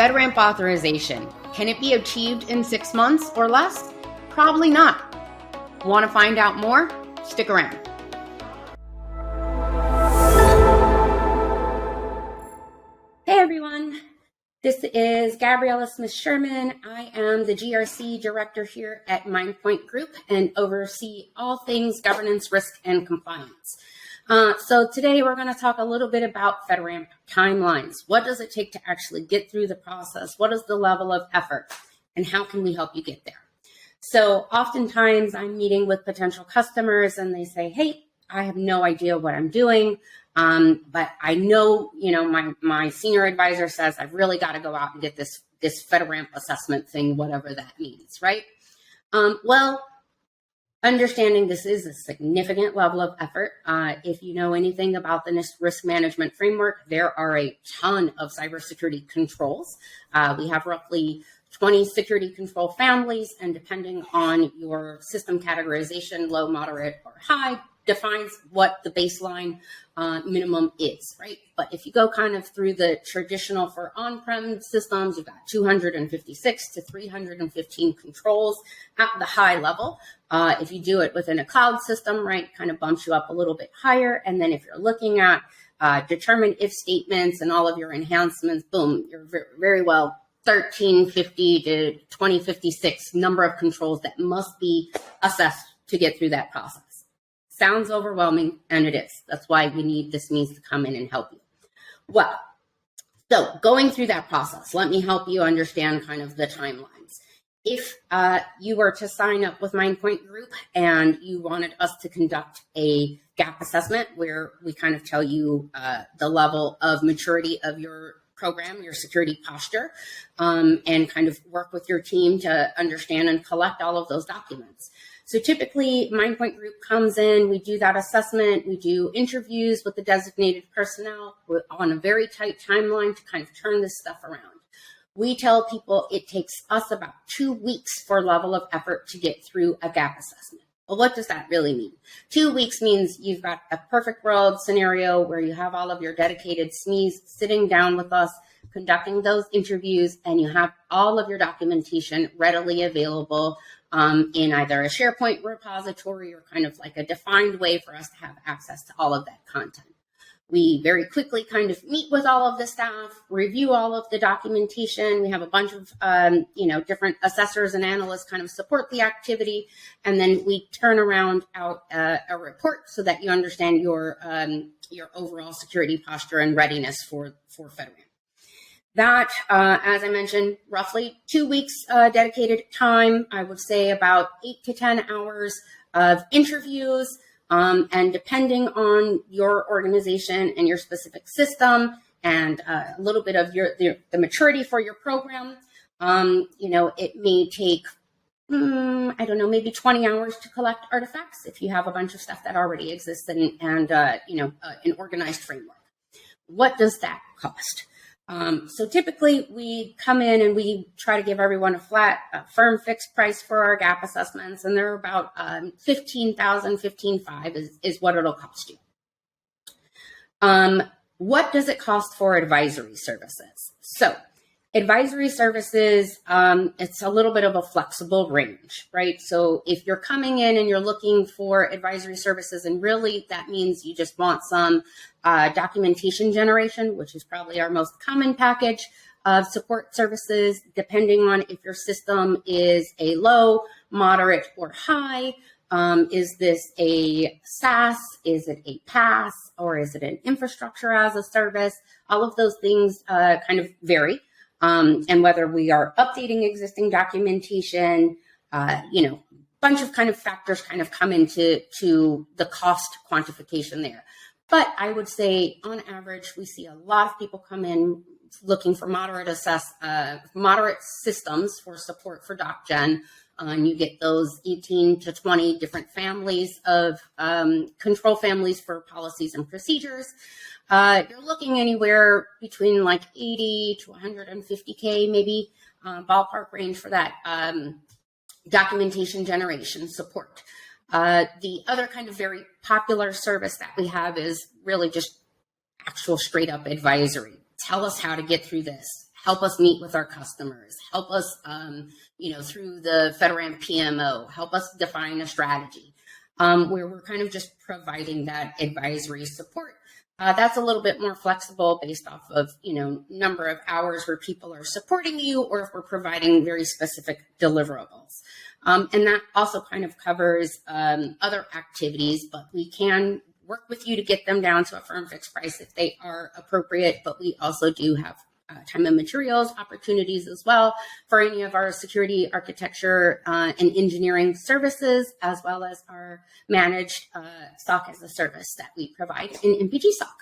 FedRAMP authorization. Can it be achieved in 6 months or less? Probably not. Want to find out more? Stick around. Hey everyone, this is Gabriela Smith-Sherman. I am the GRC director here at MindPoint Group and oversee all things governance, risk, and compliance. So today we're going to talk a little bit about FedRAMP timelines. What does it take to actually get through the process? What is the level of effort? And how can we help you get there? So oftentimes I'm meeting with potential customers and they say, hey, I have no idea what I'm doing. But I know, my senior advisor says I've really got to go out and get this FedRAMP assessment thing, whatever that means, right? Well, understanding this is a significant level of effort. If you know anything about the risk management framework, there are a ton of cybersecurity controls. We have roughly 20 security control families, and depending on your system categorization, low, moderate, or high, defines what the baseline minimum is, right? But if you go kind of through the traditional for on-prem systems, you've got 256 to 315 controls at the high level. If you do it within a cloud system, right, kind of bumps you up a little bit higher. And then if you're looking at determine if statements and all of your enhancements, boom, you're very well 1350 to 2056 number of controls that must be assessed to get through that process. Sounds overwhelming, and it is. That's why we need this means to come in and help you. Well, so going through that process, let me help you understand kind of the timelines. If you were to sign up with MindPoint Group and you wanted us to conduct a gap assessment where we kind of tell you the level of maturity of your program, your security posture, and kind of work with your team to understand and collect all of those documents. So typically, MindPoint Group comes in, we do that assessment, we do interviews with the designated personnel. We're on a very tight timeline to kind of turn this stuff around. We tell people it takes us about 2 weeks for level of effort to get through a gap assessment. Well, what does that really mean? 2 weeks means you've got a perfect world scenario where you have all of your dedicated SMEs sitting down with us, conducting those interviews, and you have all of your documentation readily available in either a SharePoint repository or kind of like a defined way for us to have access to all of that content. We very quickly kind of meet with all of the staff, review all of the documentation. We have a bunch of, different assessors and analysts kind of support the activity. And then we turn around out a report so that you understand your overall security posture and readiness for FedRAMP. That, as I mentioned, roughly 2 weeks dedicated time. I would say about 8 to 10 hours of interviews. And depending on your organization and your specific system and a little bit of the maturity for your program, it may take, maybe 20 hours to collect artifacts if you have a bunch of stuff that already exists and an organized framework. What does that cost? So typically we come in and we try to give everyone a firm fixed price for our gap assessments, and they're about $15,500 is what it'll cost you. What does it cost for advisory services? So advisory services, it's a little bit of a flexible range, right? So if you're coming in and you're looking for advisory services, and really that means you just want some documentation generation, which is probably our most common package of support services, depending on if your system is a low, moderate, or high. Is this a SaaS? Is it a PaaS? Or is it an infrastructure as a service? All of those things kind of vary. And whether we are updating existing documentation, bunch of kind of factors kind of come into the cost quantification there. But I would say on average, we see a lot of people come in looking for moderate systems for support for DocGen. And you get those 18 to 20 different families of control families for policies and procedures. You're looking anywhere between like 80 to 150K, maybe ballpark range for that documentation generation support. The other kind of very popular service that we have is really just actual straight up advisory. Tell us how to get through this. help us meet with our customers, help us, through the FedRAMP PMO, help us define a strategy, where we're kind of just providing that advisory support. That's a little bit more flexible based off of, number of hours where people are supporting you, or if we're providing very specific deliverables. And that also kind of covers other activities, but we can work with you to get them down to a firm fixed price if they are appropriate. But we also do have time and materials opportunities as well for any of our security, architecture, and engineering services, as well as our managed SOC as a service that we provide in MPG SOC.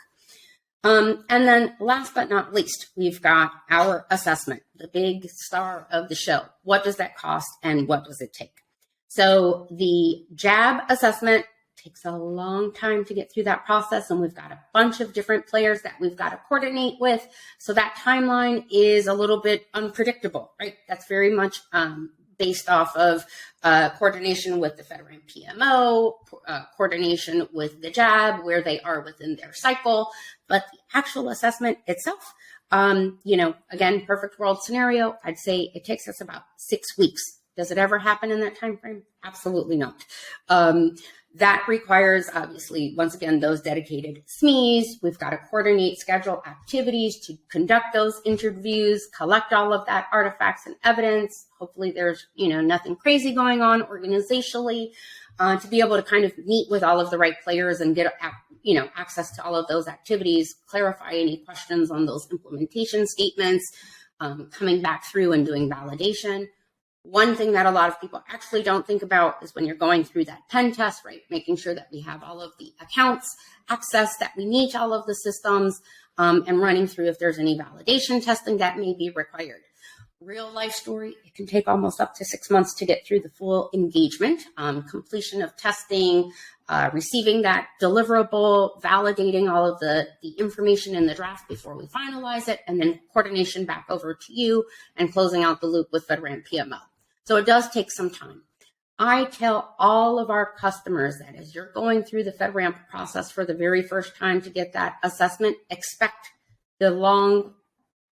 And then last but not least, we've got our assessment, the big star of the show. What does that cost and what does it take? So the JAB assessment takes a long time to get through that process, and we've got a bunch of different players that we've got to coordinate with. So that timeline is a little bit unpredictable, right? That's very much based off of coordination with the FedRAMP PMO, coordination with the JAB, where they are within their cycle. But the actual assessment itself, again, perfect world scenario, I'd say it takes us about 6 weeks. Does it ever happen in that time frame? Absolutely not. That requires, obviously, once again, those dedicated SMEs. We've got to coordinate, schedule activities to conduct those interviews, collect all of that artifacts and evidence. Hopefully there's, nothing crazy going on organizationally, to be able to kind of meet with all of the right players and get, access to all of those activities, clarify any questions on those implementation statements, coming back through and doing validation. One thing that a lot of people actually don't think about is when you're going through that pen test, right? Making sure that we have all of the accounts access that we need to all of the systems, and running through if there's any validation testing that may be required. Real life story, it can take almost up to 6 months to get through the full engagement, completion of testing, receiving that deliverable, validating all of the information in the draft before we finalize it, and then coordination back over to you and closing out the loop with FedRAMP PMO. So it does take some time. I tell all of our customers that as you're going through the FedRAMP process for the very first time to get that assessment, expect the long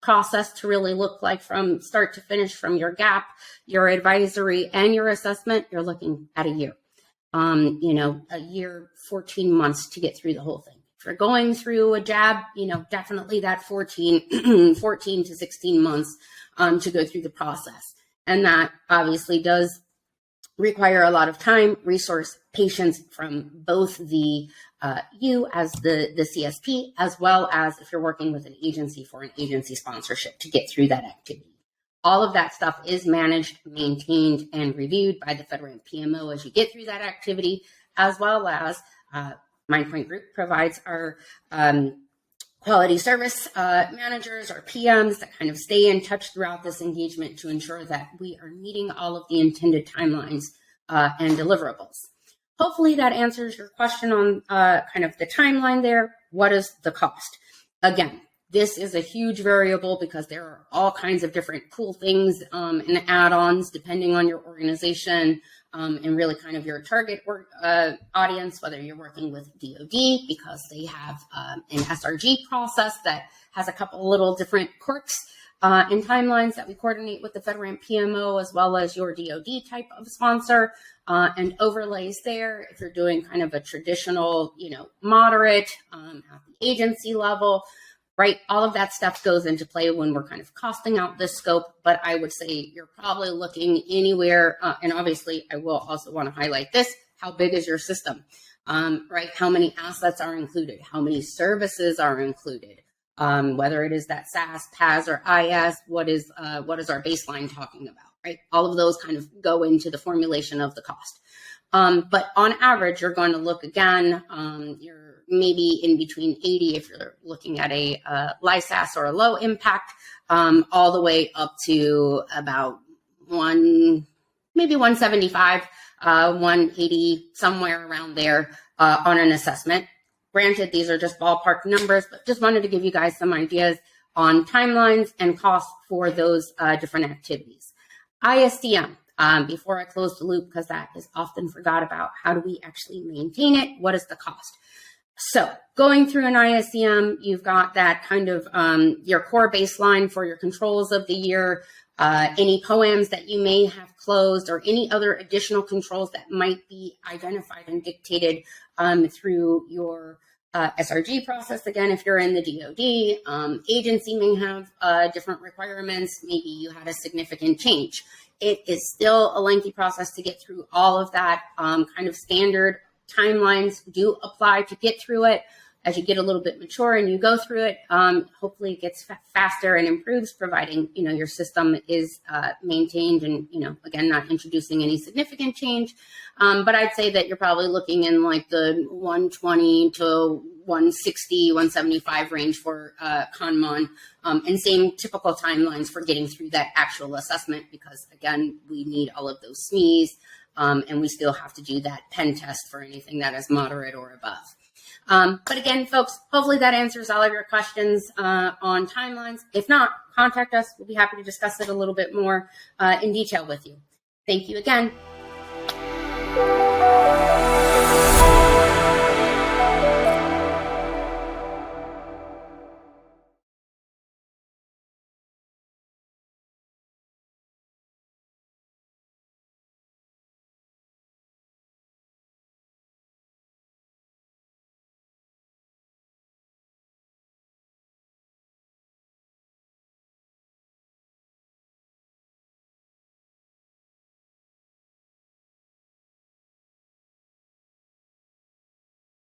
process to really look like from start to finish, from your gap, your advisory, and your assessment. You're looking at a year, a year, 14 months to get through the whole thing. If you're going through a JAB, definitely that 14 to 16 months to go through the process. And that obviously does require a lot of time, resource, patience from both the you as the CSP, as well as if you're working with an agency for an agency sponsorship to get through that activity. All of that stuff is managed, maintained, and reviewed by the FedRAMP PMO as you get through that activity, as well as MindPoint Group provides our quality service managers or PMs that kind of stay in touch throughout this engagement to ensure that we are meeting all of the intended timelines and deliverables. Hopefully that answers your question on kind of the timeline there. What is the cost? Again, this is a huge variable because there are all kinds of different cool things and add-ons depending on your organization and really kind of your target audience, whether you're working with DoD because they have an SRG process that has a couple little different quirks and timelines that we coordinate with the FedRAMP PMO, as well as your DoD type of sponsor and overlays there. If you're doing kind of a traditional, moderate at the agency level, right? All of that stuff goes into play when we're kind of costing out this scope. But I would say you're probably looking anywhere, and obviously I will also want to highlight this, how big is your system, right? How many assets are included? How many services are included? Whether it is that SaaS, PaaS, or IaaS, what is our baseline talking about, right? All of those kind of go into the formulation of the cost. But on average, you're going to look again, you're maybe in between 80 if you're looking at a LISAS or a low impact, all the way up to about maybe 175, 180, somewhere around there on an assessment. Granted, these are just ballpark numbers, but just wanted to give you guys some ideas on timelines and costs for those different activities. ISCM, before I close the loop, because that is often forgot about, how do we actually maintain it? What is the cost? So going through an ISCM, you've got that kind of your core baseline for your controls of the year, any POAMs that you may have closed, or any other additional controls that might be identified and dictated through your SRG process. Again, if you're in the DoD, agency may have different requirements. Maybe you had a significant change. It is still a lengthy process to get through all of that. Kind of standard timelines do apply to get through it. As you get a little bit mature and you go through it, hopefully it gets faster and improves, providing, your system is maintained and, again, not introducing any significant change. But I'd say that you're probably looking in like the 120 to 160, 175 range for ConMon, and same typical timelines for getting through that actual assessment, because, again, we need all of those SMEs, and we still have to do that pen test for anything that is moderate or above. But again, folks, hopefully that answers all of your questions on timelines. If not, contact us. We'll be happy to discuss it a little bit more in detail with you. Thank you again.